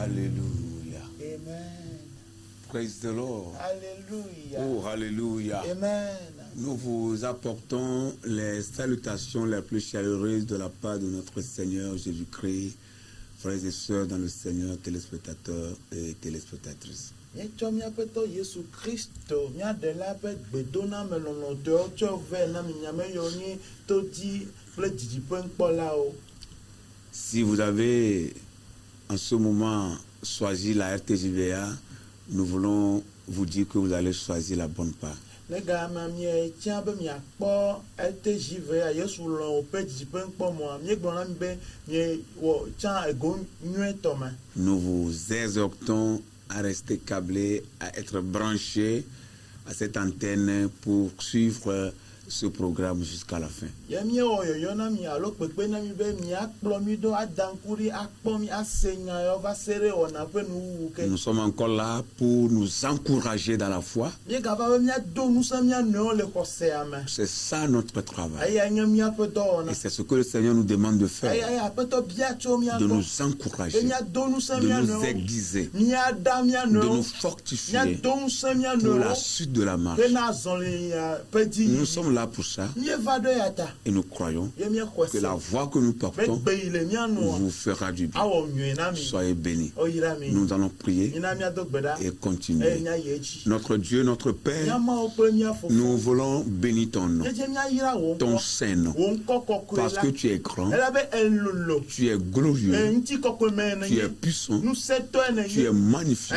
Alléluia. Amen. Praise the Lord. Alléluia. Oh, Alléluia. Amen. Nous vous apportons les salutations les plus chaleureuses de la part de notre Seigneur Jésus-Christ, frères et sœurs dans le Seigneur, téléspectateurs et téléspectatrices. Si vous avez en ce moment choisi la RTJVA, nous voulons vous dire que vous allez choisir la bonne part. Nous vous exhortons à rester câblés, à être branchés à cette antenne pour suivre ce programme jusqu'à la fin. Ye míewɔ yɔyɔ na mi alo kpekpe na mi be míakplɔ mi ɖo adankuri akpɔ mi ase nya yɔ va se ɖe wɔna ƒe nuwuwu ke. Nous sommes encore là pour nous encourager dans la foi. Míegava be míado ŋusẽ mía nɔewo le xɔsea me. C'est ça notre travail. Eya nye míaƒe dɔwɔna. Et c'est ce que le Seigneur nous demande de Eya faire. aƒetɔ bia tso mía De gbɔ. nous Be encourager, míado ŋusẽ de mía nous nɔewo. aiguiser, Míada mía de nous nɔewo. fortifier Míado ŋusẽ mía pour la nɔewo. suite de la marche. Hena azɔli ƒe dzi. Nous sommes là pour ça Míeva ɖo ya ta. et nous croyons Ye míexɔ que se. la voie que nous Be portons gbe yi le mía nua. vous fera du bien. Awɔ nyuie na mi. Soyez bénis. Oyira mi. Nous allons prier Mina míado gbe ɖa. et Eye continuer. mía yi edzi. Notre Dieu, notre Père, Mía Mawu kple mía Fofo. nous voulons bénir ton nom, Dzedze míayra wò ton ŋkɔ. saint nom, Wò ŋkɔ kɔkɔe parce la. que tu es grand, Elabe elolo. tu es glorieux, Ŋuti kɔkɔe me ene tu es nye. puissant, Nusẽtɔ ene tu es nye. magnifique.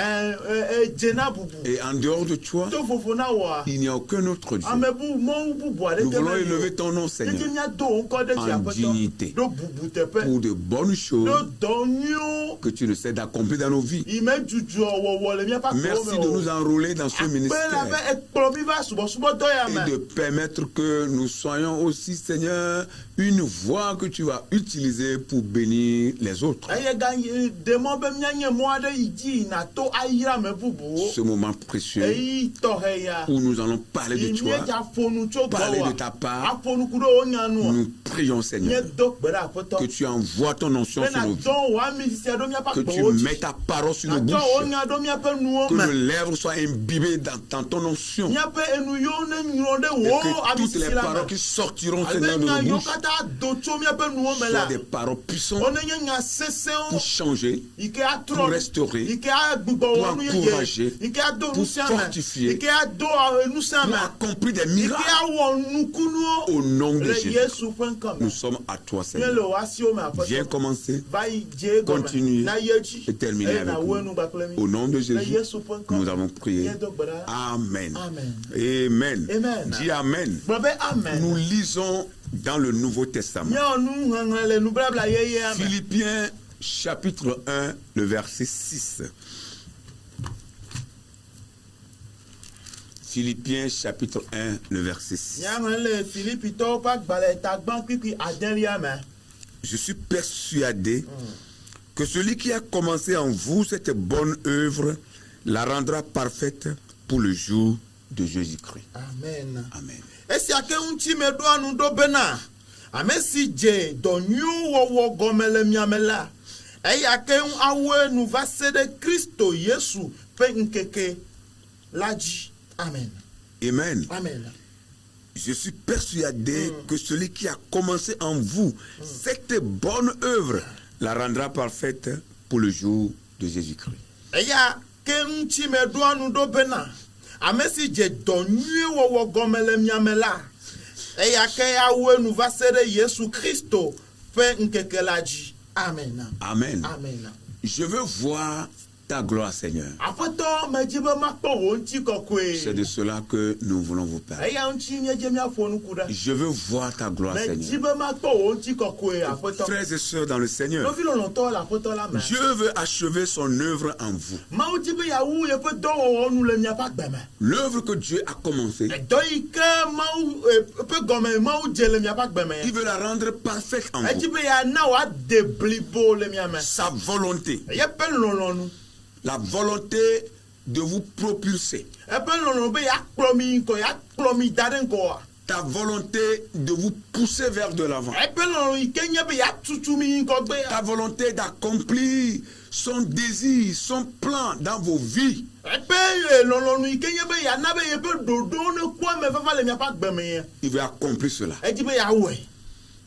Dze na bubu. Et en dehors de toi, To vovo na wòa. il n'y a aucun autre Dieu. Ame bubu mɔwu bubu aɖeke Nous voulons me li o. élever ton nom, Dzedze Seigneur, míado wò ŋkɔ ɖe dzi en aƒetɔ. dignité, Ɖo bubu teƒe. pour de bonnes Ɖo choses dɔ nyuiwo. que tu ne sais d'accomplir dans nos vies. Yi me dzudzɔ wɔwɔ le míaƒe aƒewo Merci me de o. nous enrôler dans ce Akpe la be ministère ekplɔ mi va subɔsubɔdɔ ya et me. de permettre que nous soyons aussi, Seigneur, une voie que tu vas utiliser pour bénir les autres. Eye ganye demɔ be míanye mɔ aɖe yi dzi yina to ayra ame bubuwo. Ce moment précieux Eyi tɔxɛ ya. où nous allons parler de Yi toi, míedza ƒonu tso parler gbɔ de ta wa. part. Aƒonu ku ɖe wo nya nua. Nous prions, Seigneur, Míedo gbe ɖe aƒetɔ. que tu envoies ton onction sur Bena nos vies, dɔn wò ami sia ɖo míaƒe que tu agbewo dzi. mets ta parole sur nos Atsɔ wo bouches, nya ɖo míaƒe nuwo que nos me. lèvres soient imbibées dans ton onction, Míaƒe enu yiwo ne nyrɔ ɖe et wò que ami toutes les sisi la paroles me. qui sortiront, Ale Seigneur, de nya nos yiwo bouches katã do tso míaƒe nuwo me la. soient des paroles puissantes Wonenye nya sesẽwo. pour changer, Yi ke atrɔ. pour restaurer, Yi ke agbugbɔ pour wɔ nu encourager, yeye. Yi ke ado pour nusẽ me. fortifier, Yi ke ado nusẽ pour me. accomplir des Yi ke miracles awɔ nukunuwo. au nom de Le Jésus. Yesu ƒe ŋkɔ me. Nous sommes à toi, Míele Seigneur. wò asiwo me aƒetɔ. Viens commencer Va yi dze gɔme. Continue Na ye dzi. et terminer Eye avec na nous. wo enu gbakple mi. Au nom de Le Jésus, Yesu ƒe ŋkɔ nous me. avons prié. Míedo gbe ɖa. Amen. Amen. Amen. Amen. Dis Amen. Gblɔ be amen. Nous lisons dans le Nouveau Testament. Míawɔ nuŋeŋe le nubabla yeyea me. Philippiens chapitre 1, le verset 6. Philippiens chapitre 1, le verset 6. Míaŋe le Filipitɔwo ƒe agbalẽ tagbã kpikpi adelia me. Je suis persuadé que celui qui a commencé en vous cette bonne œuvre la rendra parfaite pour le jour de Jésus-Christ. Amen. Amen. Esia ke ŋuti meɖoa nu ɖo bena ame si dze dɔ nyuiwo wɔwɔ gɔme le mia me la, eya ke ŋu awɔe nu va se ɖe Kristo Yesu ƒe ŋkeke la dzi. Amen. Amen. Amen. Je suis persuadé que celui qui a commencé en vous cette bonne œuvre la rendra parfaite pour le jour de Jésus-Christ. Eya ke ŋuti meɖoa nu ɖo bena ame si dze dɔ nyuie wɔwɔ gɔme le mia me la, eya ke awɔe nu va se ɖe Yesu Kristo ƒe ŋkeke la dzi. Amen. Amen. Amen. Je veux voir ta gloire, Seigneur. Aƒetɔ medzi be makpɔ wò ŋuti C'est kɔkɔe. de cela que nous voulons vous parler. Eya ŋuti míedze míaƒo nuku ɖe. Je veux voir ta gloire, Medzi Seigneur. be makpɔ wò ŋuti kɔkɔe aƒetɔ. Frères et sœurs dans le Seigneur, Nɔvi lɔlɔ̃tɔwo le aƒetɔ la me. Dieu veut achever son œuvre en vous. Mawu di be yeawu yeƒe dɔwɔwɔ nu le miaƒe agbe me. L'œuvre que Dieu a commencée, Dɔ yi ke Mawu ƒe gɔme Mawu dze le miaƒe agbe me. il veut la rendre parfaite en Edzi vous. be yeana wòade blibo le mia me. Sa volonté, Yeƒe lɔlɔ̃nu. la volonté de vous propulser, Eƒe lɔlɔ̃nu be yeakplɔ mi ŋkɔ, yeakplɔ mi da ɖe ŋkɔa. ta volonté de vous pousser vers de l'avant, Eƒe lɔlɔ̃nu yi ke nye be yeatutu mi ŋkɔ gbe. ta volonté d'accomplir son désir, son plan dans vos vies. Eƒe lɔlɔ̃nu yi ke nye be yeana be yeƒe ɖoɖowo ne kpɔ eme fafa le miaƒe agbe me. Il veut accomplir cela Edzi be yeawɔe.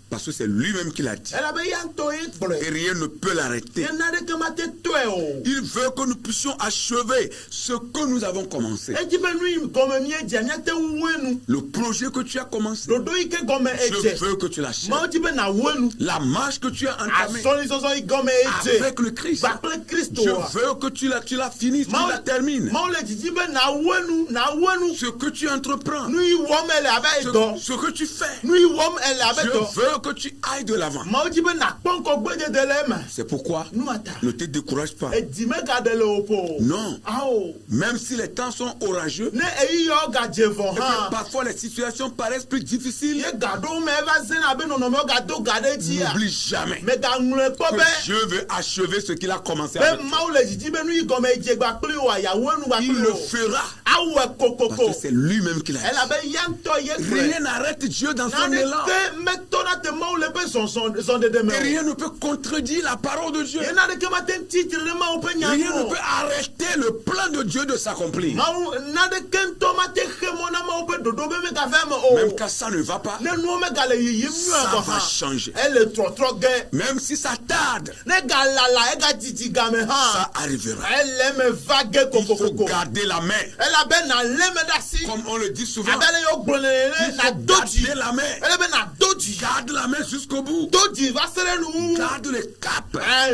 parce que c'est lui-même qui l'a dit. Elabe ya ŋutɔ ye Et gblɔe. rien ne peut l'arrêter. Ye naɖeke mate tɔe o. Il veut que nous puissions achever ce que nous avons commencé. Edzi be nu yi gɔme míedzia míate wu wɔe nu. Le projet que tu as commencé, Ɖoɖo yi ke gɔme je edze. veux que tu l'achèves. Mawu di be na wɔe nu. La marche que tu as entamée Azɔlizɔzɔ yi gɔme edze. avec le Christ, Gbakple Kristo je wa. veux que tu la finisses, tu la termines. Mawu le didi be na wɔe nu, na wɔe nu. Ce que tu entreprends, Nu yi wɔm ele abe dɔ. ce que tu fais, Nu yi wɔm ele abe je dɔ. veux que tu ailles de l'avant. mawu dzi be nakpɔ ŋkɔgbedede le eme. C'est pourquoi nu ata. ne te décourage pas. edi megaɖe le wò po. Non. awo. Même si les temps sont orageux, ne eyiyawo gadze vɔ et que hã. parfois les situations paraissent plus difficiles, ye gaɖo me eva zena be nɔnɔmewo gado ga ɖe dzia. n'oublie jamais megaŋlɔe kpɔ que be. Dieu veut achever ce qu'il a commencé avec be toi. mawu le dzidzi be nu yi gɔme dze gba kpli wo ayawo enu gba Il kpli le wo. fera awɔe parce kokoko. que c'est lui-même qui l'a dit. elabe ya ŋutɔ ye kplɔe. Rien n'arrête Dieu dans son nane élan. ke metɔna te mawu le ƒe zɔndede me Et o. rien ne peut contredire la parole de Dieu. ye naneke mate ŋuti tsitre ɖe mawu ƒe nya Rien ŋu ne o. peut arrêter le plan de Dieu de s'accomplir. mawu naneke ŋutɔ mate xe mɔ na mawu ƒe dodo be megava me o. Même quand ça ne va pas, ne nuwo megale yiyim nyuie ça gɔ va hã. changer. ele trɔtrɔ ge. Même si ça tarde, ne galala egadidi game ça hã. arrivera. ele me va ge Il faut kokokoko. garder la main. elabe na lé me ɖe asi. Comme on le dit souvent, abe ale yewo gblɔ il nene na faut do dzi. garder la main. ele be na do dzi. Garde la main jusqu'au bout. do dzi va se ɖe nu. Garde le cap.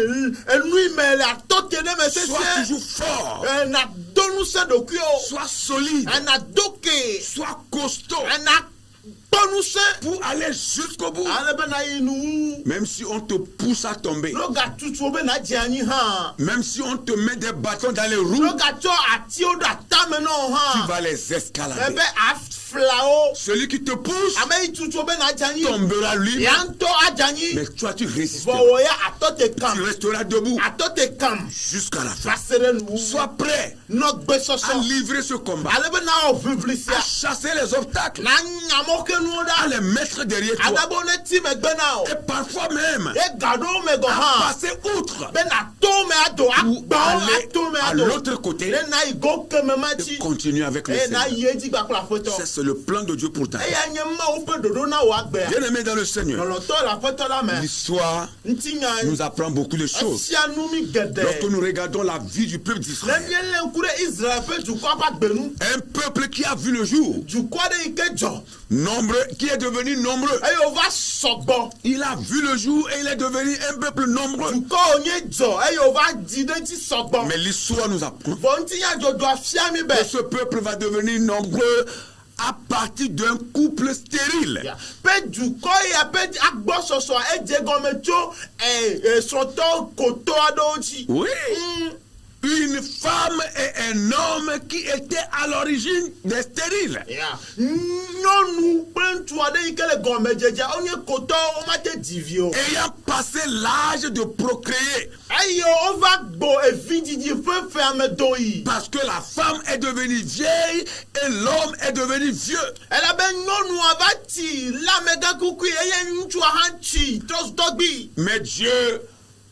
enu yi me le atɔ te ɖe me Sois sesẽ. toujours fort. na do ŋusẽ ɖokuiwo. Sois solide. na do ke. Sois costaud na kpɔ ŋusẽ. pour aller jusqu'au bout. ale be na yi nu. Même si on te pousse à tomber, no gatutu wo be na dze anyi hã. même si on te met des bâtons dans les roues, no gatsɔ atiwo ɖe atame na wo tu hã. vas les escalader. ebe aflawo. Celui qui te pousse ame yi tutu wo be na dze anyi. tombera lui, ya ŋutɔ adze anyi. mais toi tu vɔ résisteras. wo ya atɔ te Tu kam. resteras debout atɔ te kam. jusqu'à la fin. va se ɖe nu. Sois prêt nɔ à gbesɔsɔ. livrer ce combat, ale be na wɔ ʋiʋli à sia. chasser les obstacles, na nyamɔ ke nuwo à ɖa. les mettre derrière toi. ale be wo ne ti megbe na o. Et parfois même ye gaɖowo me gɔ à hã. passer outre be na to me ado pour agbãwo aller ato me à ado. l'autre côté ne na yi go keme ma et tsi. continuer avec le eye na Seigneur. yi edzi gba kple aƒetɔ. Ça, c'est le plan de Dieu pour ta vie. eya nye mawu ƒe ɖoɖo na wò agbea. Bien-aimé dans le Seigneur, lɔlɔtɔ le aƒetɔ la me. l'histoire ŋutinya nous apprend beaucoup de choses. efia nu mi geɖe. Lorsque nous regardons la vie du peuple ne d'Israël, míelé ŋku ɖe Israel ƒe dukɔ ƒe agbenu. un peuple qui a vu le jour, dukɔ ɖe yi ke dzɔ. nombreux, qui est devenu nombreux. eye wòva sɔgbɔ. Il a vu le jour et il est devenu un peuple nombreux. dukɔ wònye dzɔ eye wòva di ɖe ŋuti sɔgbɔ. Mais l'histoire nous apprend vɔ ŋutinya dzɔdzɔ afia mi be. que ce peuple va devenir nombreux à partir d'un couple stérile. pe dukɔ ya pe agbɔsɔsɔ edze gɔme tso srɔ̃tɔ koto aɖewo dzi. Oui. Une femme et un homme qui étaient à l'origine des stériles. nyɔnu kple ŋutsu aɖe yi ke le gɔmedzedzea wonye kotɔwo womate di vi o. Ayant passé l'âge de procréer. eye wova gbo evidzidzi ƒe ƒeamedo yi. Parce que la femme est devenue vieille et l'homme est devenu vieux. elabe nyɔnua va tsi lamegãkukui eye ŋutsua hã tsi trɔsutɔgbi. Mais Dieu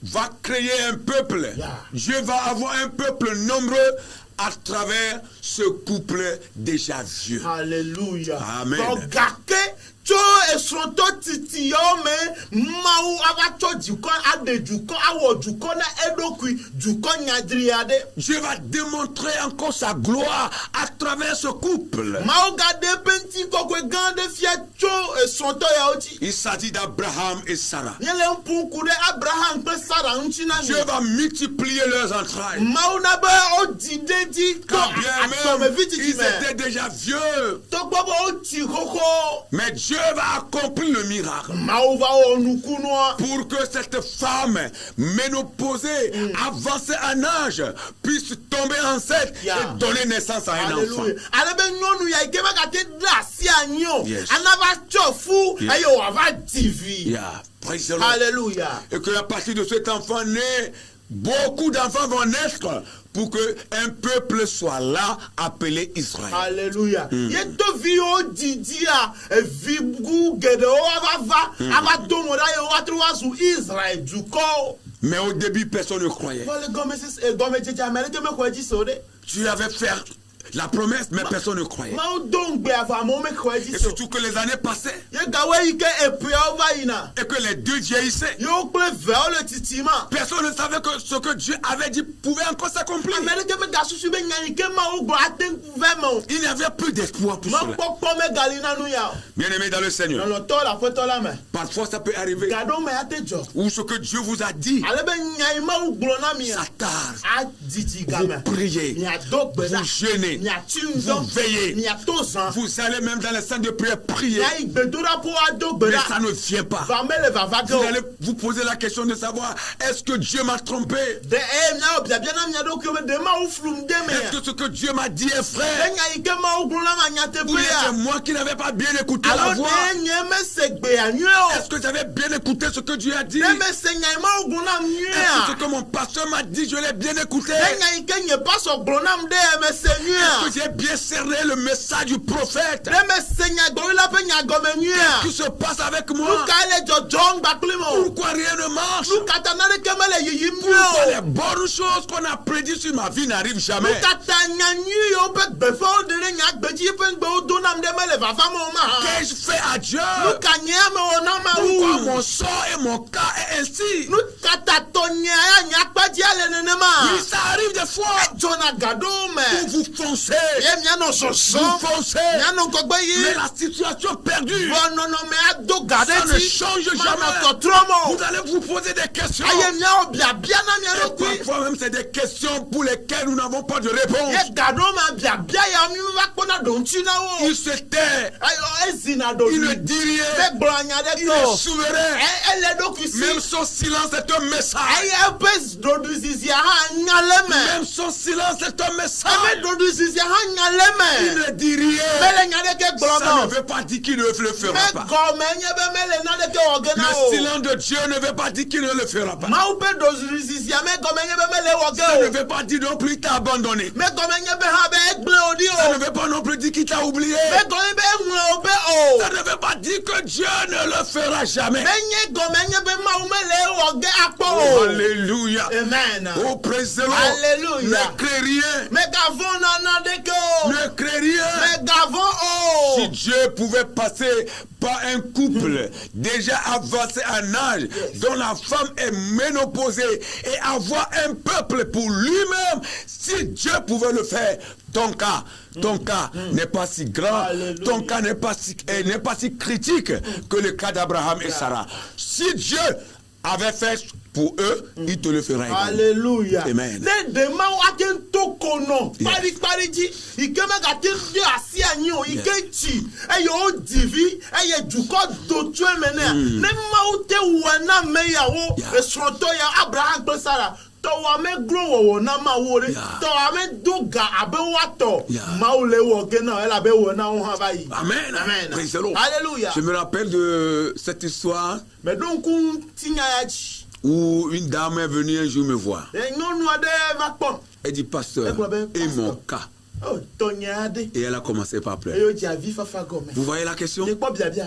va créer un peuple. Yeah. Dieu va avoir un peuple nombreux à travers ce couple déjà vieux. Alléluia. Amen. Bɔn gake tso esrɔ̃tɔ titiyawo me mawu ava tsɔ dukɔ aɖe dukɔ awɔ dukɔ na eɖokui dukɔ nyadri aɖe. Dieu va démontrer encore sa gloire à travers ce couple. mawu gaɖe ƒe ŋutikɔkɔe gã aɖe fia tso esrɔ̃tɔ yawo dzi. Il s'agit d'Abraham et Sarah. nye le ŋku ku ɖe Abraham kple Sara ŋuti na mi. Dieu va multiplier leurs entrailles. mawu na be wodzi ɖe dzi to Quand bien atɔmevi même tsitsi ils me. étaient déjà vieux. togbɔ be wotsi xoxo. Mais Dieu va accomplir le miracle. mawu va wɔ nukunua. Pour que cette femme ménopausée, avancée en âge, puisse tomber enceinte Yeah. et donner naissance à un enfant. Alléluia. ale be nyɔnu ya yi ke megate ɖe asi anyi o. Yes. ana va tsɔ fu Yeah. eye wòava di vi. Yeah. Praise the Lord. Alléluia. Et qu'à partir de cet enfant né, beaucoup d'enfants vont naître pour qu'un peuple soit là appelé Israël. Alléluia. Ye to viwo didia evigu geɖewo ava va ava do mo ɖa ye woatrɔ woazu Israel dukɔ. Mais au début, personne ne croyait. Vɔ le gɔmedzedze ame ɖeke mexɔ edzi se o ɖe. Tu avais fait la promesse, mais personne ne croyait. mawu do ŋugbe ava amewo mexɔ edzi Et se o. surtout que les années passaient ye gawoe yi ke eƒeawo va yina. et que les deux vieillissaient. yewo kple veawo le titima. Personne ne savait que ce que Dieu avait dit pouvait encore s'accomplir. ame ɖeke megasusu be nya yi ke mawu gblɔ ate ŋu ve me o. Il n'y avait plus d'espoir pour cela. mekpɔkpɔ megali na nu ya o. Bien-aimés dans le Seigneur, lɔlɔtɔ le aƒetɔ la me. parfois ça peut arriver gaɖo me ate dzɔ. où ce que Dieu vous a dit, ale be nya yi mawu gblɔ na mi ça ya. tarde. adidi Vous game. priez, miado gbe ɖa. vous jeûnez, miatsi vous ŋdɔ. veillez, miato zã. vous allez même dans les salles de prière prier, miayi gbedoɖaƒo ado gbe mais ɖa. ça ne vient pas. vamele vavage Vous o allez vous poser la question de savoir, est-ce que Dieu m'a trompé? de mia biabia na mia do kebe de ma uflum de me Est-ce que ce que Dieu m'a dit est vrai? enya ike ma ugru na ma nya te Ou bien ya c'est moi qui n'avais pas bien écouté la alo voix? de nye me segbe anyu o Est-ce que j'avais bien écouté ce que Dieu a dit? de me se nya ma ugru na nyu Est-ce que ce ya que mon pasteur m'a dit, je l'ai bien écouté? enya ike nye paso gro na mde me se nyu Est-ce que ya j'ai bien cerné le message du prophète? de me se nya gro la pe nya go me nyu ya Qu'est-ce qui se passe avec moi? luka le jojo ngbaklimo Pourquoi rien ne marche? luka tanare kemele yiyim Pourquoi o les bonnes choses qu'on a prédites sur ma vie n'arrivent jamais? luka tanya nyu yo pe gbefa o de nya gbeji pe ngbe o do na mde mele vafa mo ma Qu'ai-je fait à Dieu? luka nya me o na ma Pourquoi wu mon sort et mon cas est ainsi? luka ta tonya ya nya paji ale nene ma Oui, ça arrive des fois. jona gado me Vous foncez. ye mia no soso Vous foncez. mia no kogbe Mais yi la situation perdue, vono no me ado gade ça ne ti change ma no jamais. to tromo Vous allez vous poser des questions. aye mia o bia bia na mia no Et kui parfois même, c'est des questions pour lesquelles nous n'avons pas de réponse. ye gado ma bia bia ya mi va kpona do nti na wo Il se tait. ayo ezina do Il ni ne dit rien. be gbanya de Il ko est souverain. ele do kusi Même son silence est un message. aye pe do du sisi ha nyale me Même son silence est un ame message. do du sisi ha nyale Il me ne dit rien. mele nyale ke Ça gblomo ne veut pas dire qu'il ne le fera me pas. go me nye be mele na de ke ogena Le o silence de Dieu ne veut pas dire qu'il ne le fera pas. ma upe do du sisi ame go me nye be mele Ça ne oge veut pas dire non plus qu'il t'a abandonné. o me go me nye be ha be egble odi Ça o ne veut pas non plus dire qu'il t'a oublié. me go me be enwe o be o Ça ne veut pas dire que Dieu ne le fera jamais. me nye go me nye be ma umele oge akpo Oh, o alléluia. amen Oh, praise the Lord. Alléluia. Ne crée rien. me gavon na na de ke o Ne crée rien. me gavon o Si Dieu pouvait passer par un couple déjà avancé en âge, dont la femme est ménopausée, et avoir un peuple pour lui-même, si Dieu pouvait le faire, ton cas n'est pas si grand, Alléluia. ton cas n'est pas si critique que le cas d'Abraham et Sarah. Si Dieu avait fait pour eux, il te le fera également. Alléluia. Amen. Ne dema waken toko no. Yes. Pari pari ji. Ike me gate de asi anyi o. Ike chi. Eye o divi. Eye juko do tu emene. Ne ma ute wana me ya wo. Yeah. Esroto ya Abraham pe Sarah. To wa me gro wo na ma wo re. Yeah. To wa me doga abe wato. Yeah. Ma o le wo ke na ela be wo na o ha bayi. Amen. Amen. Praise the Lord. Alléluia. Je me rappelle de cette histoire Me don kun tinya ya chi. où une dame est venue un jour me voir. E nyonu ade va pon. Elle dit, pasteur, Eh, et pasteur. mon cas. Oh, tonya ade. Et elle a commencé par pleurer. Eyo javi fafa gome. Vous voyez la question?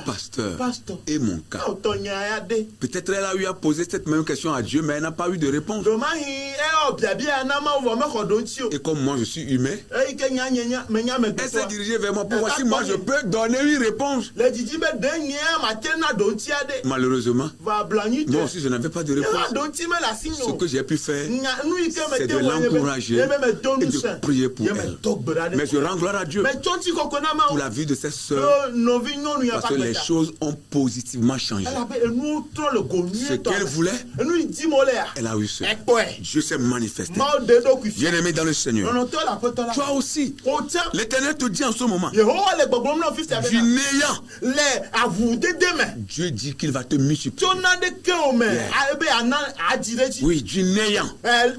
Pasteur, Pasteur. et mon cas. Oh, tonya ade. Peut-être elle a eu à poser cette même question à Dieu, mais elle n'a pas eu de réponse. Domahi e obiabia na ma wo me kodonti o. Et comme moi je suis humain, E ike nya me nya me elle s'est gbeto. dirigée vers moi pour voir si moi je peux donner une réponse. Le jiji be de nya ma tena donti ade. Malheureusement, Va blanyi te. moi aussi je n'avais pas de E wa réponse. donti me la Ce sinyo. que j'ai pu faire, Nya nu ike me c'est te de wo l'encourager e me tonu et de sen. prier pour Ye me elle. togbera de. Mais je rends gloire à Dieu Me tonti kokona ma pour o. la vie de ses sœurs, No vi nyonu ya parce que les paketa. choses ont positivement changé. Elle avait enu trop le gonu Ce qu'elle voulait, Enu di mo le ya. elle a eu ce. E po e. Dieu s'est manifesté. Ma o de do ku fi. Bien-aimé dans le Seigneur, Non to la poto la. toi aussi, O tia. l'Éternel te dit en ce moment, Yehowa le gbogbo mna 50 du abena. néant, Le avu dede me. Dieu dit qu'il va te multiplier. Tona de ke o me. Yeah. Ebe ana ajireji. Oui, du néant.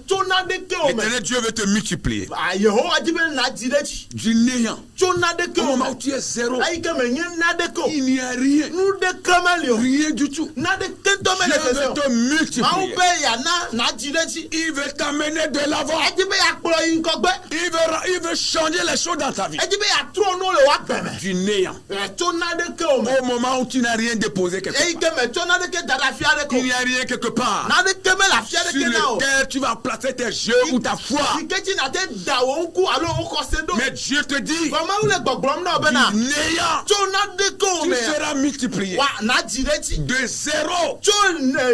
Tona de ke o me. L'Éternel Dieu veut te multiplier. Yehowa jibe na ajireji. Du néant. Tona de ke Au o moment où me. tu es zéro, Ayi ke me nye na de ko. il n'y a rien. Nu de kameli o. Rien du tout. Na de tento me le Dieu veut kese te o. Ma multiplier. ube ya na ajireji. Il veut t'amener de l'avant. Ajibe ya kplo yin kogbe. Il veut changer les choses dans ta vie. Ajibe ya tro no le wa gbeme. Du néant. Tona de ke o me. Au moment où tu n'as rien déposé quelque Eyi part. ke me tona de ke dada fia de ko. Il n'y a rien quelque part Na de ke me la fia de sur ke na o. lequel tu vas placer tes yeux ou ta foi. Ikechi na te da wo nku alo wo kose do. Mais Dieu te dit, Fama ule gbogbrom na obena. du néant, Tona de ko tu me. seras multiplié. Wa na jireji. De zéro,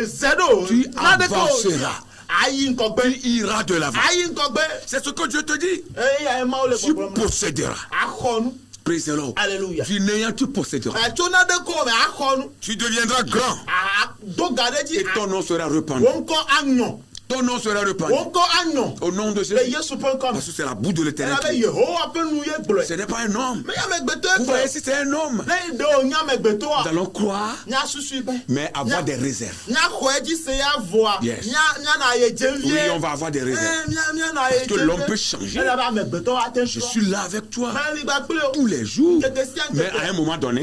Zedo. tu Na de ko. avanceras. Ayi nkogbe. Tu iras de l'avant. Ayi nkogbe. C'est ce que Dieu te dit. Ya ma ule Tu gbogbrom na. posséderas. Akhonu. Praise the Lord. Alléluia. Du néant, tu posséderas. Tona de ko me akhonu. Tu deviendras grand Do gadeji. et ton nom sera répandu. Wonko anyo. Ton nom sera répandu. Wonko anyo. Au nom de Le Jésus. Yesu peut comme. Parce que c'est la boue de l'éternel. Ela be Yehowa peut nous yegble. Ce n'est pas un homme. Mais ya megbeto Vous voyez, si c'est un homme, le do nya megbeto nous allons croire, nya susu be. mais avoir des réserves. Nya khoeji se ya voa. Yes. Nya na ye jevie. Oui, on va avoir des réserves. Nya na ye Parce que l'homme peut changer. Ela ba megbeto Je attention. suis là avec toi Mais li ba kple o. tous les jours. Kekesian Mais à un moment donné,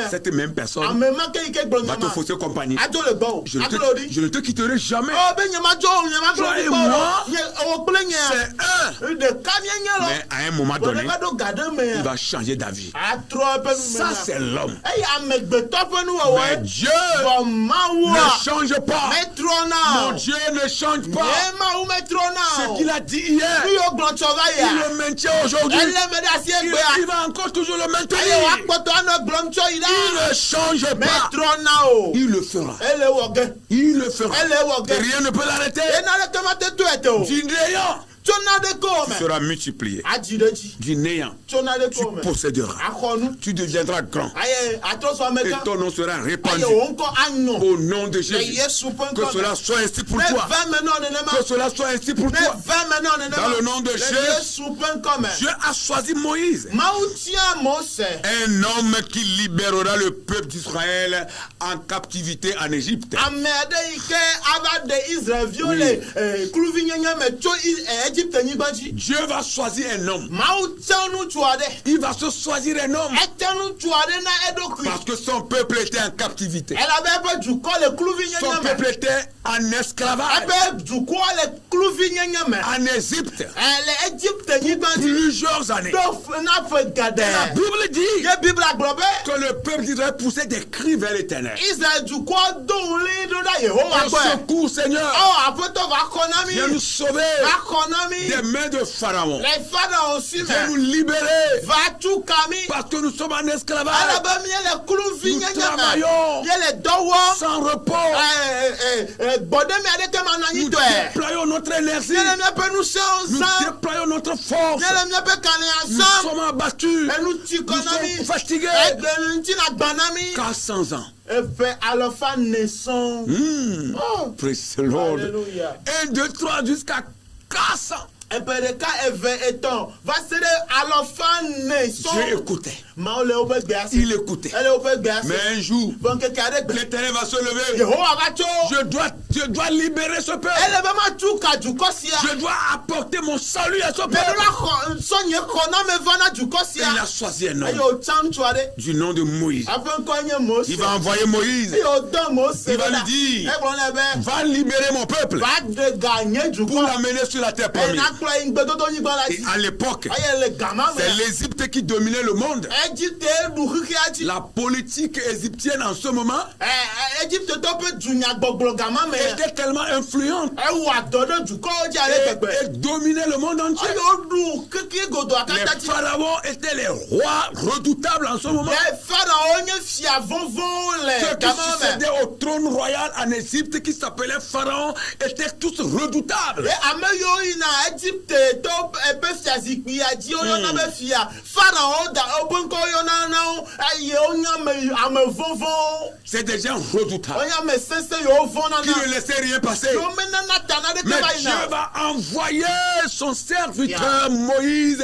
cette même personne amema ke ike va te fausser compagnie. ajo le gbo. Je Aklodi. ne te quitterai jamais. Oh be nyama jo nyama Toi et klo moi, Ye o kple nya. C'est un. De kanye lo. Mais à un moment donné, Ba do gade me. il va changer d'avis. Atro pe nu me. Ça, c'est l'homme. Ey amegbeto pe nu Mais wo. Dieu Bon mawa. ne change pas. Metrona. Mon Dieu ne change pas. Ema ou metrona. Ce qu'il a dit hier, Bi o glon chova il ya. le maintient aujourd'hui. Elle me da si Il egbe ya. va encore toujours le Aye maintenir. wa poto ano glon cho ida. Il ne change pas. Metrona o. Il le fera. Elle wo ge. Il le fera. Elle wo ge. Et rien ne peut l'arrêter. Ena le tomate tu ete o. Du néant, Chona de ko tu me. seras multiplié. Ajideji. Du néant, Chona de tu ko me. posséderas. Akhonu. Tu deviendras grand. Aye atro so Et ameka. ton nom sera répandu. Aye wonko anyo. Au nom de Le Jésus. Yesu pe Que cela soit ainsi pour Mais toi. 20 maintenant ne ma. Que cela soit ainsi pour Mais toi. 20 maintenant ne Dans le nom de Jésus. Yesu pe comme. Dieu a choisi Moïse. Mautia Mose. Un homme qui libérera le peuple d'Israël en captivité en Égypte. Amede ike ava de Israël viole kluvinyanya me cho Egypte ni baji. Dieu va choisir un homme. Mautia nu tuade. Il va se choisir un homme. Etenu tuade na edokui. Parce que son peuple était en captivité. Elle avait pas du corps le Son kluvinyanya peuple me. était en esclavage. Avait du corps le kluvinyanya me. En Égypte. Elle Egypte ni baji. Plusieurs années. Do na fe gade. La Bible dit Ye Bible aglobe. que le peuple d'Israël poussait des cris vers l'éternel. Israël du corps do li do da Yehowa Au gbe. secours, Seigneur. Oh apoto va konami. Viens nous sauver Va konami. des mains de Pharaon. Les fada aussi Viens nous mais. libérer. Va tout kami. Parce que nous sommes en esclavage. Alabama le kuluvi Nous nyanya travaillons le dowo sans repos. bode mi ade ke mananyi Nous to e déployons notre énergie. yele mi pe nu se Nous onsan déployons notre force. yele mi pe kale Nous ansan sommes abattus. enu ti Nous konami sommes fatigués. egbe ti na gbanami 400 ans. efe alofa naison oh Praise the Lord. Alléluia. 1, 2, 3 jusqu'à 400. Epedeka eve eton va se de alofa naison Dieu écoutait. ma ole obe gbeasi Il écoutait. ele obe gbeasi Mais un jour, bon ke kade gbe l'Éternel va se lever. Yehowa va cho Je dois libérer ce peuple. ele be ma tu ka jukosia Je dois apporter mon salut à ce mais peuple. la sonye kona me vana Et jukosia il a choisi un homme ayo chan chuade du nom de Moïse. afin konye Mose Il va envoyer Moïse. yo don Mose Il va lui dire, va libérer mon peuple va de gagner pour juko l'amener sur la terre e promise. na klo ingbe to ni gba Et lati à l'époque, aye le gama c'est me l'Égypte qui dominait le monde. Egypte du khiachi La politique égyptienne en ce moment Egypte to pe dunya gbogbo gama me était tellement influente e wa dodo juko jare pegbe et dominait le monde entier. ayo du keke godo Les akata ti pharaons étaient les rois redoutables en ce moment. le pharaon nye fia vonvon Ceux le qui gama me succédaient au trône royal en Égypte, qui s'appelaient pharaons, étaient tous redoutables. ame yo yi na Egypte to pe fia zikpi ya ji o na be fia pharaon da obonko yo na aye o nya me ame vonvon C'est des gens o redoutables nya me sese yo von na qui ne laissaient rien passer. yo me na tana de Mais ke ba Dieu ina va envoyer son serviteur Moïse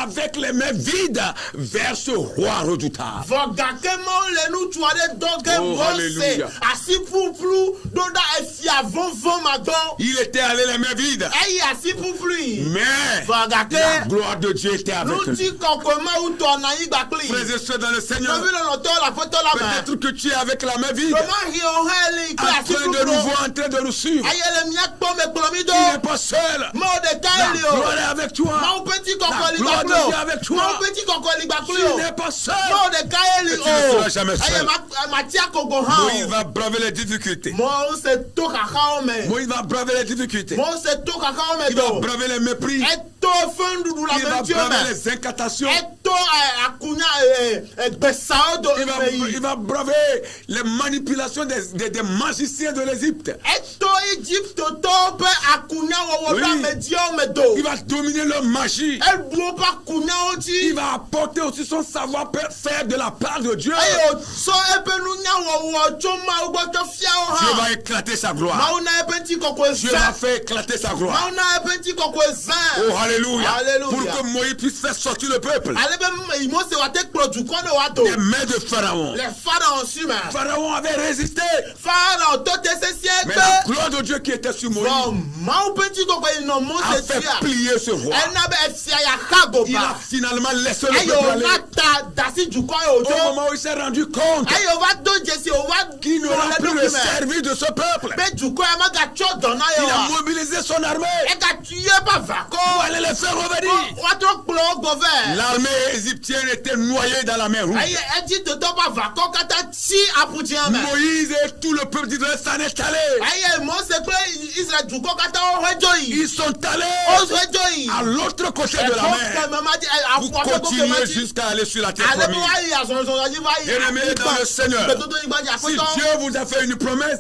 avec les mains vides vers ce roi redoutable. voga ke mo le nu tuade doge Oh, Mose alléluia. asi puplu do da e fia vonvon ma don Il était allé les mains vides. ayi asi puplu Mais voga la ke gloire de Dieu était avec nu lui. ti kokko ma u to na yi gba kli Frères et sœurs dans le Seigneur, no bi lo to la foto la ma peut-être que tu es avec la main vide, Comment hi o heli en klasi train de puplu nous voir, en train de nous suivre. ayele mia kpo me kpolomi do Il n'est pas seul. mo de La kaeli o gloire est avec toi. ma petit La kokko li gloire gba de kli Dieu avec o toi. ma petit kokko li gba kli Tu o n'es pas seul. mo de kaeli Et tu ne o seras jamais seul. aye ma tia kogo ha Moïse o va braver les difficultés. mo se to kaka o me Moïse va braver les difficultés. mo se to kaka o me Il va do braver les mépris. e Il va braver les incantations. Il va braver les manipulations des magiciens de l'Égypte. Il va dominer leur magie. Il va apporter aussi son savoir-faire de la part de Dieu. Dieu va éclater sa gloire. Dieu va faire éclater sa gloire. Oh, alléluia. Pour que Moïse puisse faire sortir le peuple des mains de Pharaon. Pharaon avait résisté. Mais la gloire de Dieu qui était sur Moïse a fait plier ce roi. Il a finalement laissé le peuple aller. Au moment où il s'est rendu compte qu'il n'aura plus le service de ce peuple, il a mobilisé son armée pour aller les faire revenir. L'armée égyptienne était noyée dans la mer Rouge. Moïse et tout le peuple d'Israël s'en est allé. Ils sont allés à l'autre côté de la mer pour continuer jusqu'à aller sur la terre promise. Bien-aimés dans le Seigneur, si Dieu vous a fait une promesse,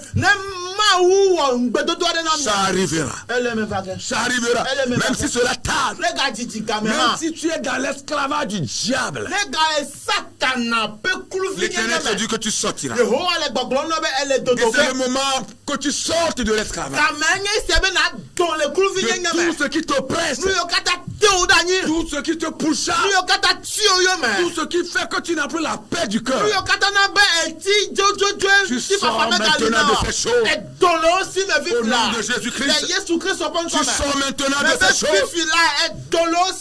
ça arrivera. Ça arrivera. Même si cela tarde. Même si tu es dans l'esclavage du diable. L'Éternel te dit que tu sortiras. Et c'est le moment que tu sortes de l'esclavage. De tout ce qui t'oppresse. Tout ce qui te pourchasse. Tout ce qui fait que tu n'as plus la paix du cœur. Tu sors maintenant de ces choses. Au nom de Jésus-Christ. Tu sors maintenant de ces choses.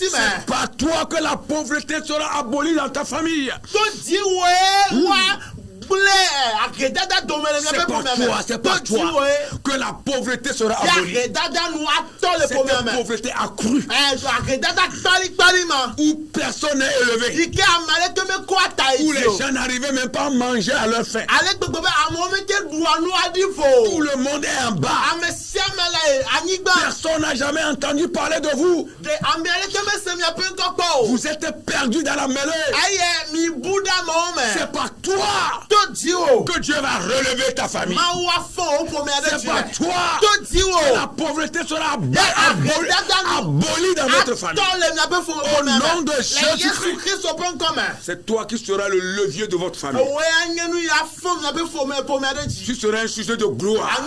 C'est par toi que la pauvreté sera abolie dans ta famille. C'est par toi que la pauvreté sera abolie. Cette pauvreté accrue où personne n'est élevé, où les gens n'arrivaient même pas à manger à leur faim. Tout le monde est en bas. Personne n'a jamais entendu parler de vous. Vous êtes perdus dans la mêlée. C'est par toi que Dieu va relever ta famille. C'est par toi que la pauvreté sera abolie dans votre famille. Au nom de Jésus-Christ, c'est toi qui seras le levier de votre famille. Tu seras un sujet de gloire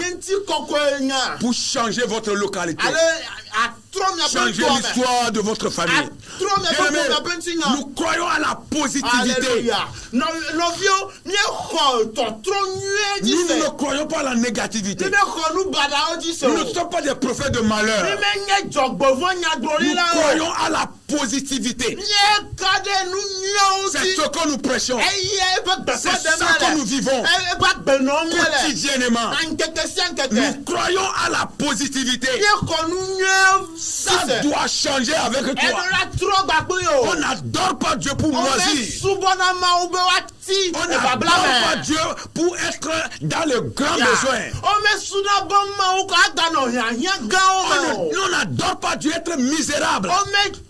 pour changer votre localité. Changer l'histoire de votre famille. Nous croyons à la positivité. Nous ne croyons pas à la négativité. Nous ne sommes pas des prophètes de malheur. Nous croyons à la positivité. C'est ce que nous prêchons. C'est ça que nous vivons quotidiennement. Nous croyons à la positivité. Ça doit changer avec toi. On n'adore pas Dieu pour moisir. On n'adore pas Dieu pour être dans le grand besoin. On n'adore pas Dieu être misérable.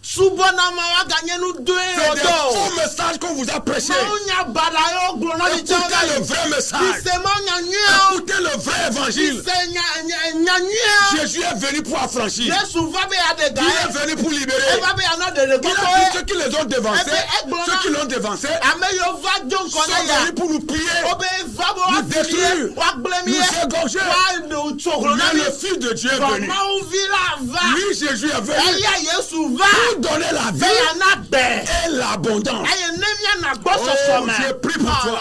C'est des faux messages qu'on vous a prêchés. Écoutez le vrai message. Écoutez le vrai évangile. Jésus est venu pour affranchir. Il est venu pour libérer. Il a dit ceux qui les ont dévancés, ceux qui l'ont dévancé, sont venus pour nous piller, nous détruire, nous égorger. Mais le Fils de Dieu est venu. Lui, Jésus est venu pour donner la vie et l'abondance. Oh, j'ai pris pour toi.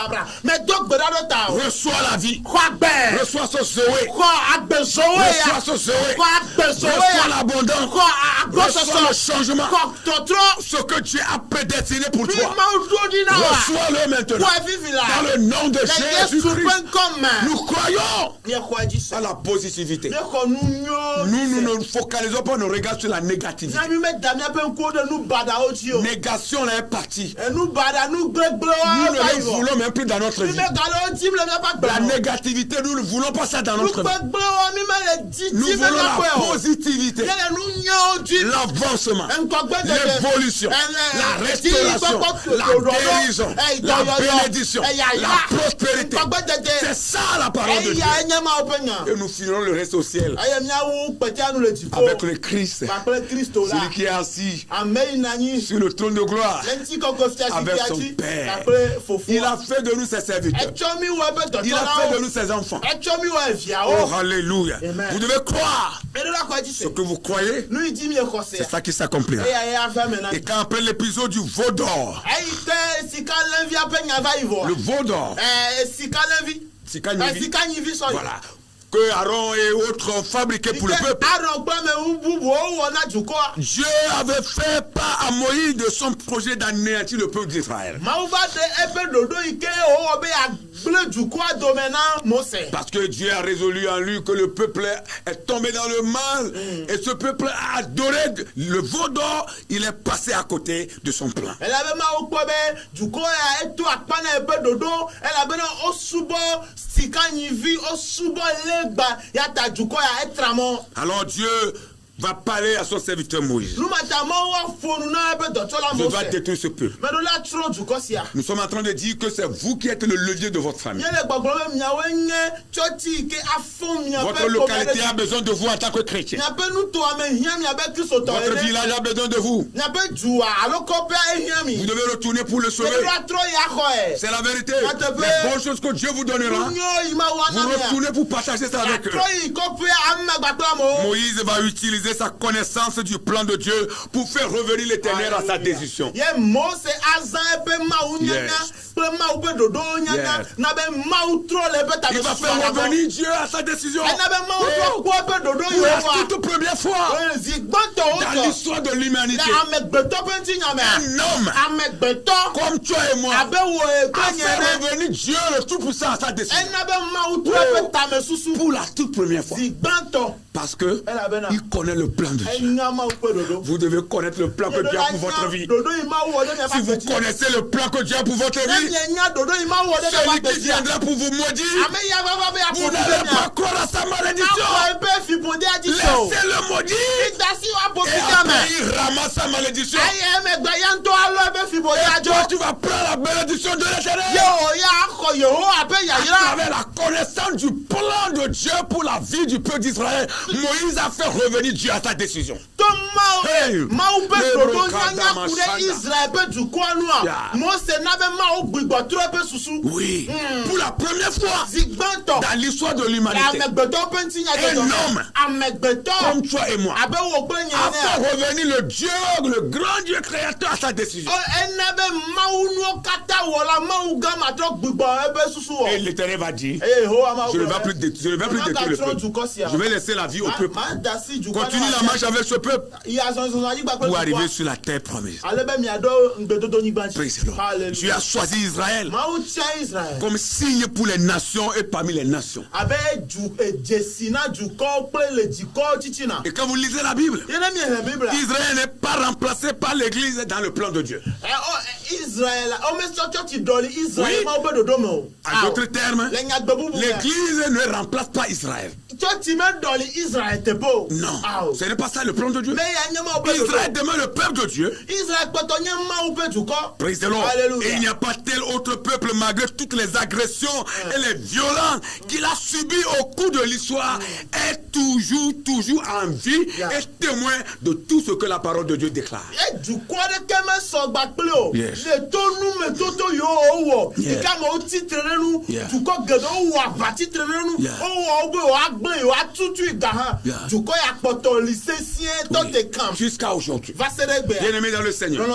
Reçois la vie. Reçois ce Zoé. Reçois ce Zoé. Reçois l'abondance. Reçois le changement. Ce que Dieu a prédestiné pour toi. Reçois-le maintenant. Dans le nom de Jésus-Christ. Nous croyons à la positivité. Nous ne focalisons pas nos regards sur la négativité. Négation là est partie. Nous ne le voulons même plus dans notre vie. La négativité, nous ne voulons pas ça dans notre vie. Nous voulons selon la positivité, l'avancement, l'évolution, la restauration, la guérison, la bénédiction, la prospérité. C'est ça la parole de Dieu. Et nous finirons le reste au ciel avec le Christ, celui qui est assis sur le trône de gloire avec son Père. Il a fait de nous ses serviteurs. Il a fait de nous ses enfants. Oh, alléluia. Vous devez croire ce que vous croyez. C'est ça qui s'accomplira. Et quand après l'épisode du veau d'or, le veau d'or, voilà, que Aaron et autres ont fabriqué pour le peuple, Dieu avait fait part à Moïse de son projet d'anéantir le peuple d'Israël. Parce que Dieu a résolu en lui que le peuple est tombé dans le mal, et ce peuple a adoré le veau d'or. Il est passé à côté de son plan. Alors Dieu va parler à son serviteur Moïse. Je vais détruire ce peuple. Nous sommes en train de dire que c'est vous qui êtes le levier de votre famille. Votre localité a besoin de vous en tant que chrétien. Votre village a besoin de vous. Vous devez retourner pour le sauver. C'est la vérité. Les bonnes choses que Dieu vous donnera, vous retournez pour partager ça avec eux. Moïse va utiliser sa connaissance du plan de Dieu pour faire revenir l'Éternel à sa décision. Yes. Il va faire revenir Dieu à sa décision. Pour la toute première fois dans l'histoire de l'humanité, un homme comme toi et moi a fait revenir Dieu le Tout-Puissant à sa décision. Pour la toute première fois. Parce que il connaît le plan de Dieu. Vous devez connaître le plan que Dieu a pour votre vie. Si vous connaissez le plan que Dieu a pour votre vie, celui qui viendra pour vous maudire, vous n'allez pas croire à sa malédiction. Laissez-le maudire. Et après il ramasse sa malédiction. Et toi tu vas prendre la bénédiction de l'Éternel. À travers la connaissance du plan de Dieu pour la vie du peuple d'Israël, Moïse a fait revenir Dieu à sa décision. Oui, pour la première fois dans l'histoire de l'humanité, un homme comme toi et moi a fait revenir le Dieu, le grand Dieu créateur à sa décision. Et l'Éternel va dire, je ne vais plus détruire le peuple. Je vais laisser la vie au peuple. Continue la marche avec ce peuple pour arriver sur la terre promise. Dieu a choisi Israël comme signe pour les nations et parmi les nations. Et quand vous lisez la Bible, Israël n'est pas remplacé par l'Église dans le plan de Dieu. En d'autres termes, l'Église ne remplace pas Israël. Non, ce n'est pas ça le plan de Dieu. Israël demeure le peuple de Dieu. Praise the Lord. Et il n'y a pas tel autre peuple malgré toutes les agressions et les violences qu'il a subies au cours de l'histoire est toujours en vie et témoin de tout ce que la parole de Dieu déclare. Yes. Jusqu'à aujourd'hui. Bien-aimé dans le Seigneur,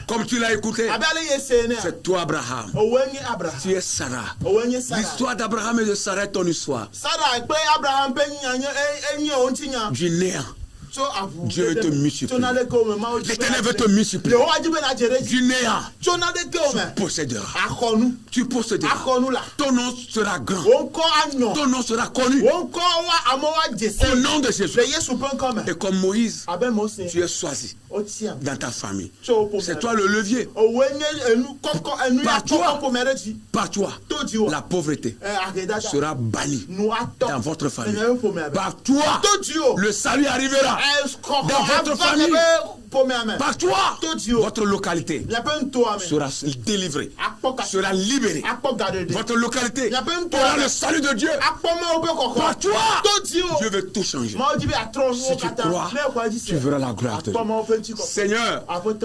comme tu l'as écouté, c'est toi Abraham, tu es Sarah. L'histoire d'Abraham et de Sarah est ton histoire. Du néant Dieu veut te multiplier. L'Éternel veut te multiplier. Guinea, tu posséderas. Tu posséderas. Ton nom sera grand. Ton nom sera connu. Au nom de Jésus. Et comme Moïse, tu es choisi dans ta famille. C'est toi le levier. Par toi, la pauvreté sera bannie dans votre famille. Par toi, le salut arrivera dans votre famille. Par toi, votre localité sera délivrée, sera libérée. Votre localité aura le salut de Dieu. Par toi, Dieu veut tout changer. Si tu crois, tu verras la gloire de Dieu. Seigneur,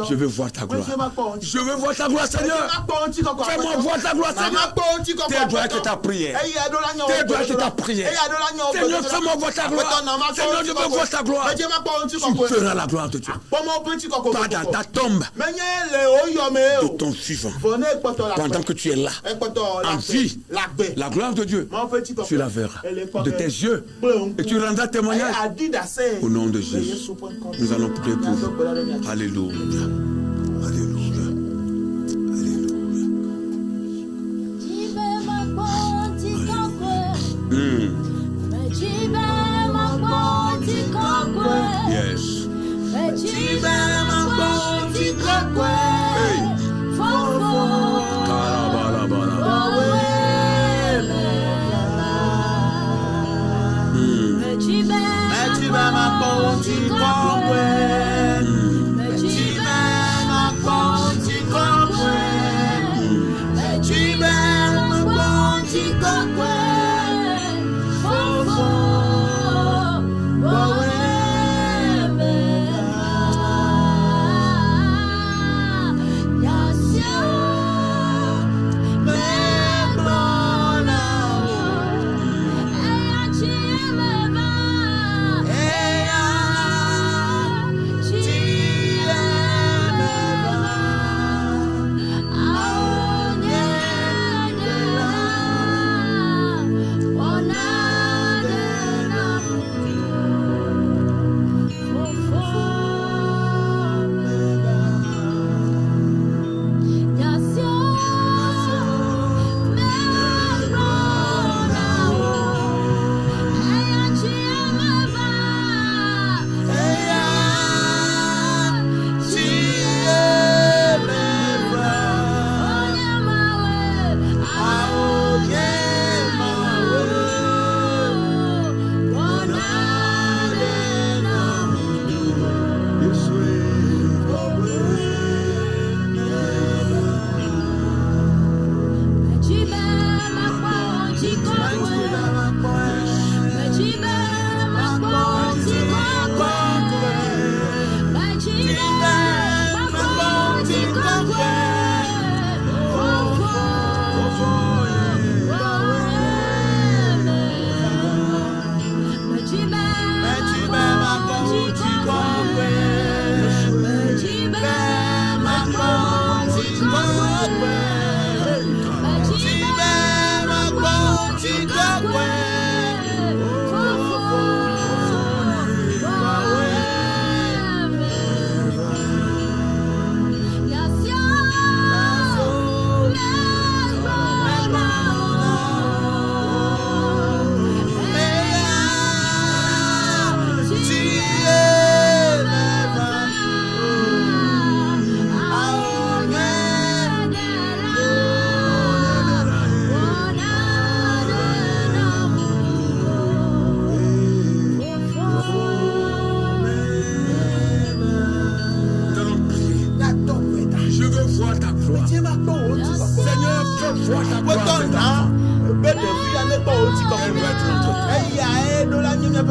je veux voir ta gloire. Je veux voir ta gloire, Seigneur. Fais-moi voir ta gloire, Seigneur. Tes doigts que ta prière. Tes doigts que ta prière. Seigneur, fais-moi voir ta gloire. Seigneur, je veux voir ta gloire. Tu verras la gloire de Dieu. Pas dans ta tombe de ton vivant. Pendant que tu es là, en vie, la gloire de Dieu, tu la verras de tes yeux et tu rendras témoignage. Au nom de Jésus, nous allons prier pour vous. Alléluia. Alléluia. Alléluia. Yes.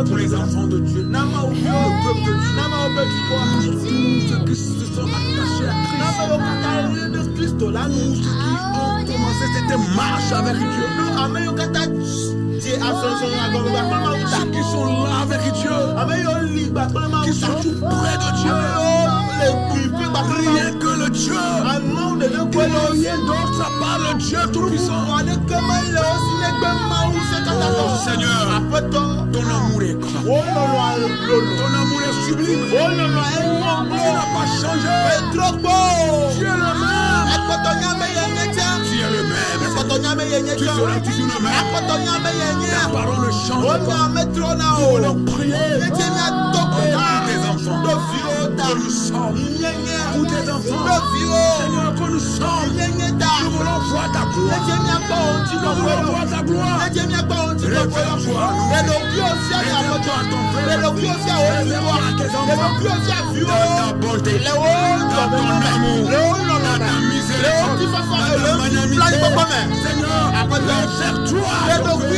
Pour les enfants de Dieu, pour le peuple de Dieu, ceux qui se sont attachés à Christ, ceux qui ont commencé cette marche avec Dieu, ceux qui sont là avec Dieu, qui sont tout près de Dieu, rien que le Dieu, rien d'autre à part le Dieu Tout-Puissant. Oh Seigneur, Ton amour est grand. Ton amour est sublime. Tu n'as pas changé. Tu es le même. Tu es le même. Tu seras toujours le même. Ta parole change pas. Nous voulons prier pour tes enfants. Que nous sommes. Pour tes enfants. Seigneur, que nous sommes. Nous voulons voir ta gloire. Nous voulons voir ta gloire. Révèle-toi à nous. Révèle-toi à ton peuple. Révèle-toi à tes enfants. Dans ta bonté. Dans ton amour. Dans ta miséricorde. Dans ta magnanimité. Seigneur, révèle-toi à ton peuple.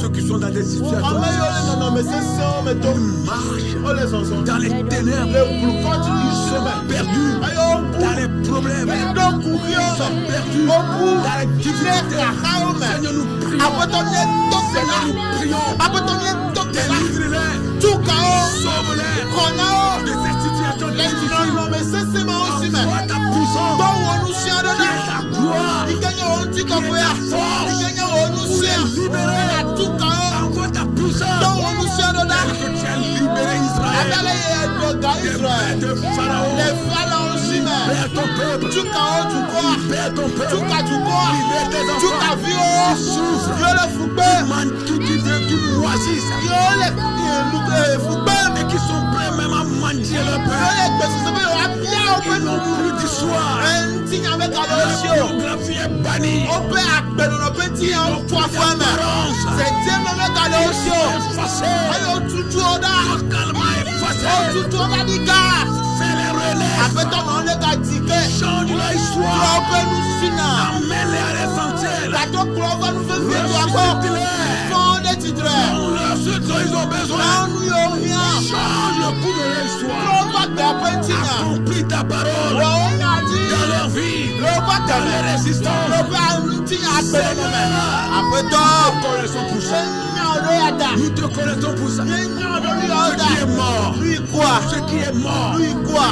Ceux qui sont dans des situations dans les ténèbres, ils sont perdus dans les problèmes, ils sont perdus dans les difficultés. Seigneur, nous prions. Seigneur, nous prions. Délivre-les. Sauve-les de ces situations difficiles. Envoie ta puissance, ta gloire, ta force pour les libérer. Envoie ta puissance. Que tu as libéré Israël de Pharaon. Libère ton peuple. Libère ton peuple. Libère tes enfants qui souffrent, qui moisissent et qui sont prêts même à mendier leur peuple. Ils n'ont plus d'histoire. Leur biographie est bannie. Ils n'ont plus d'apparence. Totalement effacé. Fais-les renaître. Change leur histoire. Amène-les à l'essentiel. Ressuscite-les. Donne-leur ce dont ils ont besoin. Change le cours de l'histoire. Accomplis ta parole dans leur vie, dans leur résistance. Nous te connaissons pour ça. Ce qui est mort, ce qui est mort, ce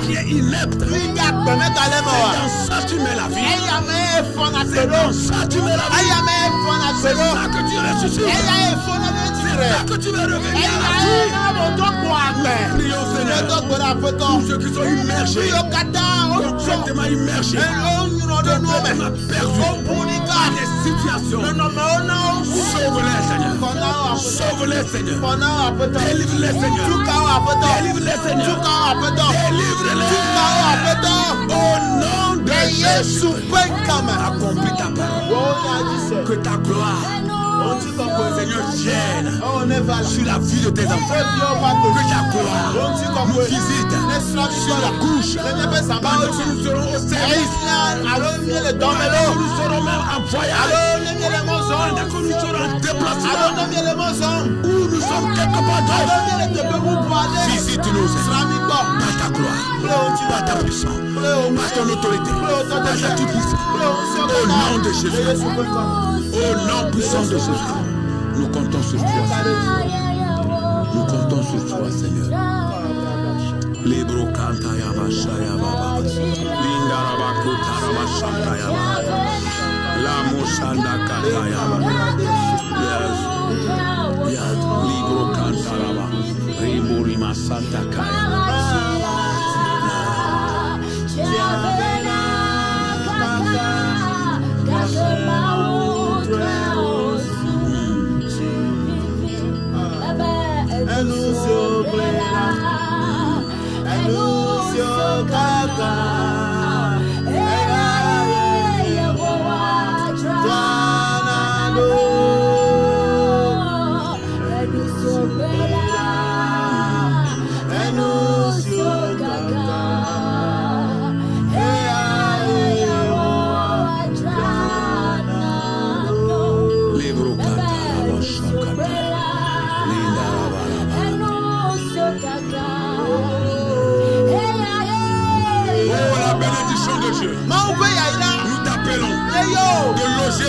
qui est inepte, c'est dans ça tu mets la vie. C'est dans ça tu mets la vie. C'est ça que tu ressuscites. C'est ça que tu veux revenir à la vie. Prions Seigneur, tous ceux qui sont immergés, complètement immergés, complètement perdus dans des situations. Sauve-les Seigneur. Sauve-les Seigneur. Délivre-les Seigneur. Délivre-les Seigneur. Délivre-les. Au nom de Jésus, accomplis ta parole. Que ta gloire, Seigneur, vienne sur la vie de tes enfants. Que ta gloire nous visite sur la couche. Pendant que nous serons au service. Pendant que nous serons même en voyage. Pendant que nous serons en déplacement. Où nous sommes quelque part d'autre. Visite-nous, Seigneur. Par ta gloire, par ta puissance, par ton autorité, par ta toute-puissance. Au nom de Jésus. Au nom puissant de Jésus. Nous comptons sur toi, Seigneur. Nous comptons sur toi, Seigneur. Libro canta ya basha ya baba. Linda rabako taraba shanta ya baba. La moshanda kanta ya baba. Yes. Yes. Libro canta raba. Rimbo rima santa kaya.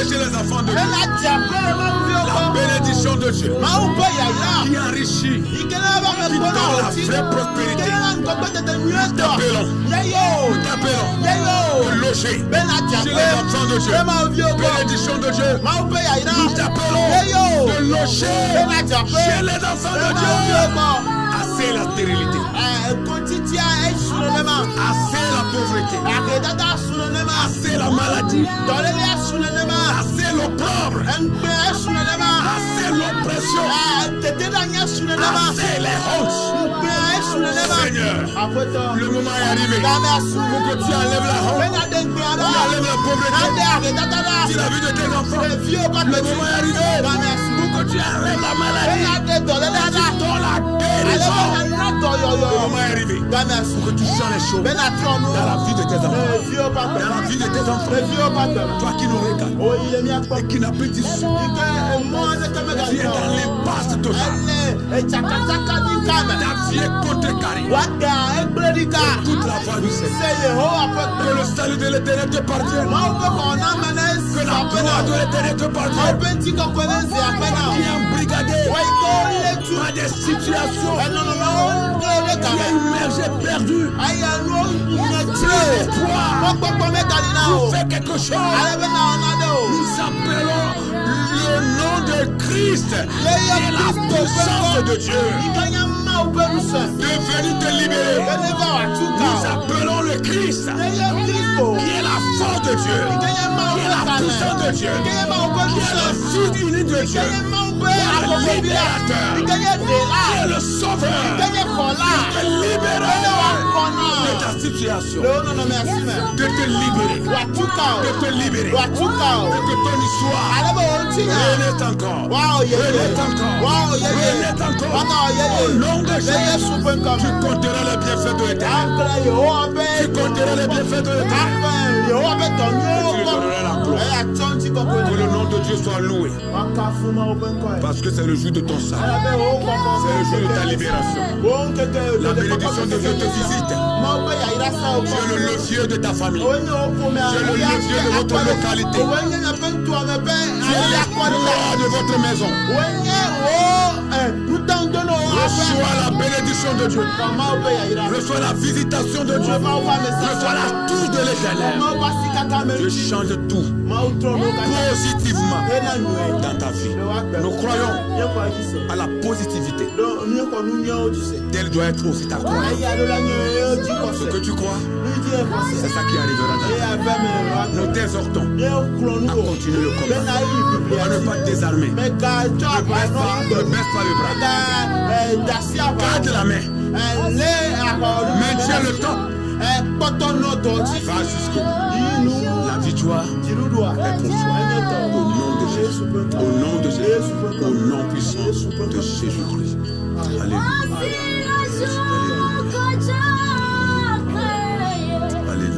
Chez les enfants de Dieu. La bénédiction de Dieu qui enrichit, qui donne la vraie prospérité. Nous t'appelons de loger chez les enfants de Dieu. Bénédiction de Dieu. Nous t'appelons de loger Chez les enfants de Dieu, assez la stérilité, assez la pauvreté, assez la maladie, assez l'opprobre, assez l'oppression, assez les hontes. Seigneur, le moment est arrivé pour que tu enlèves la honte, tu enlèves la pauvreté, tu la vie de tes enfants. Le moment est arrivé pour que tu enlèves la maladie, tu donnes la guérison. Le moment est arrivé pour que tu changes les choses dans la vie de tes enfants, dans la vie de tes enfants. Toi qui nous regardes et qui n'as plus d'issue, tu es dans l'impasse totale. Ta vie est contrecarrée. Toute la voix du Seigneur. Que le salut de l'Éternel te parvienne. Que la gloire de l'Éternel te parvienne. Qui est embrigadé par des situations qui est immergé, perdu. Nous fait quelque chose. Nous appelons le nom de Christ et la puissance de Dieu de venir te libérer. Nous appelons le Christ qui est la force de Dieu, qui est la puissance de Dieu, qui est la vie unique de Dieu, qui est le libérateur, qui est le sauveur, qui est le libérateur de ta situation, de te libérer, de te libérer, de que ton histoire renaisse encore, renaisse encore, au nom de Jésus. Tu compteras les bienfaits de l'Éternel, tu compteras les bienfaits de l'Éternel, et tu lui donneras la gloire. Que le nom de Dieu soit loué, parce que c'est le jour de ton salut, c'est le jour de ta libération. La bénédiction de Dieu te visite. Tu es le levier de ta famille, tu es le levier de votre localité, tu es la gloire de votre maison. Reçois la bénédiction de Dieu, reçois la visitation de Dieu, reçois la touche de l'Éternel. Dieu change tout positivement dans ta vie. Nous croyons à la positivité. Telle doit être aussi ta croix. Ce que tu crois, c'est ça qui arrivera dans ta vie. Nous t'exhortons à continuer le combat, à ne pas te désarmer. Ne baisse pas le bras. Garde la main. Maintiens le temps. Va jusqu'au bout. La victoire est pour toi. Au nom de Jésus. Au nom de Jésus. Au nom puissant de Jésus-Christ. Alléluia. Alléluia.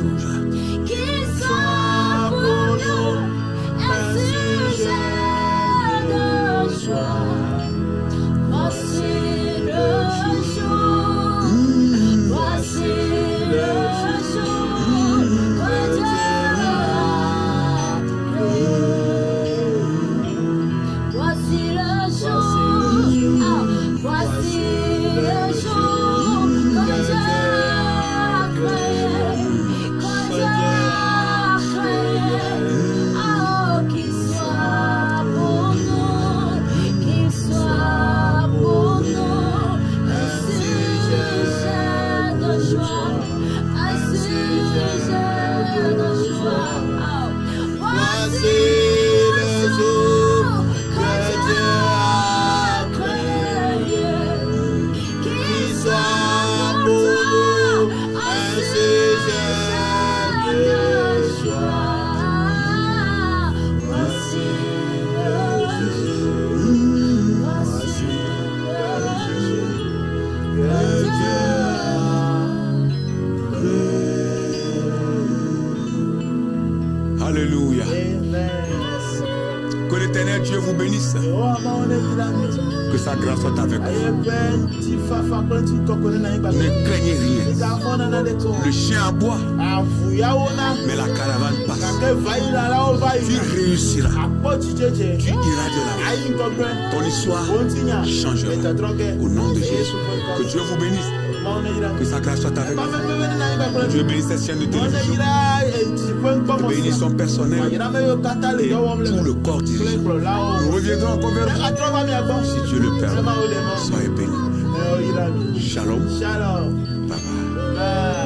Alléluia. Que l'Éternel Dieu vous bénisse. Que sa grâce soit avec vous. Ne craignez rien. Le chien aboie, mais la caravane passe. Tu réussiras. Tu iras de l'avant. ton histoire changera. Au nom de Jésus. Que Dieu vous bénisse. Que sa grâce soit avec vous. Que Dieu bénisse cette chaîne de télévision. Que bénisse son personnel et tout le corps dirigeant. Nous reviendrons encore vers vous. Si Dieu le permet, soyez bénis. Shalom. Shalom. Bye bye.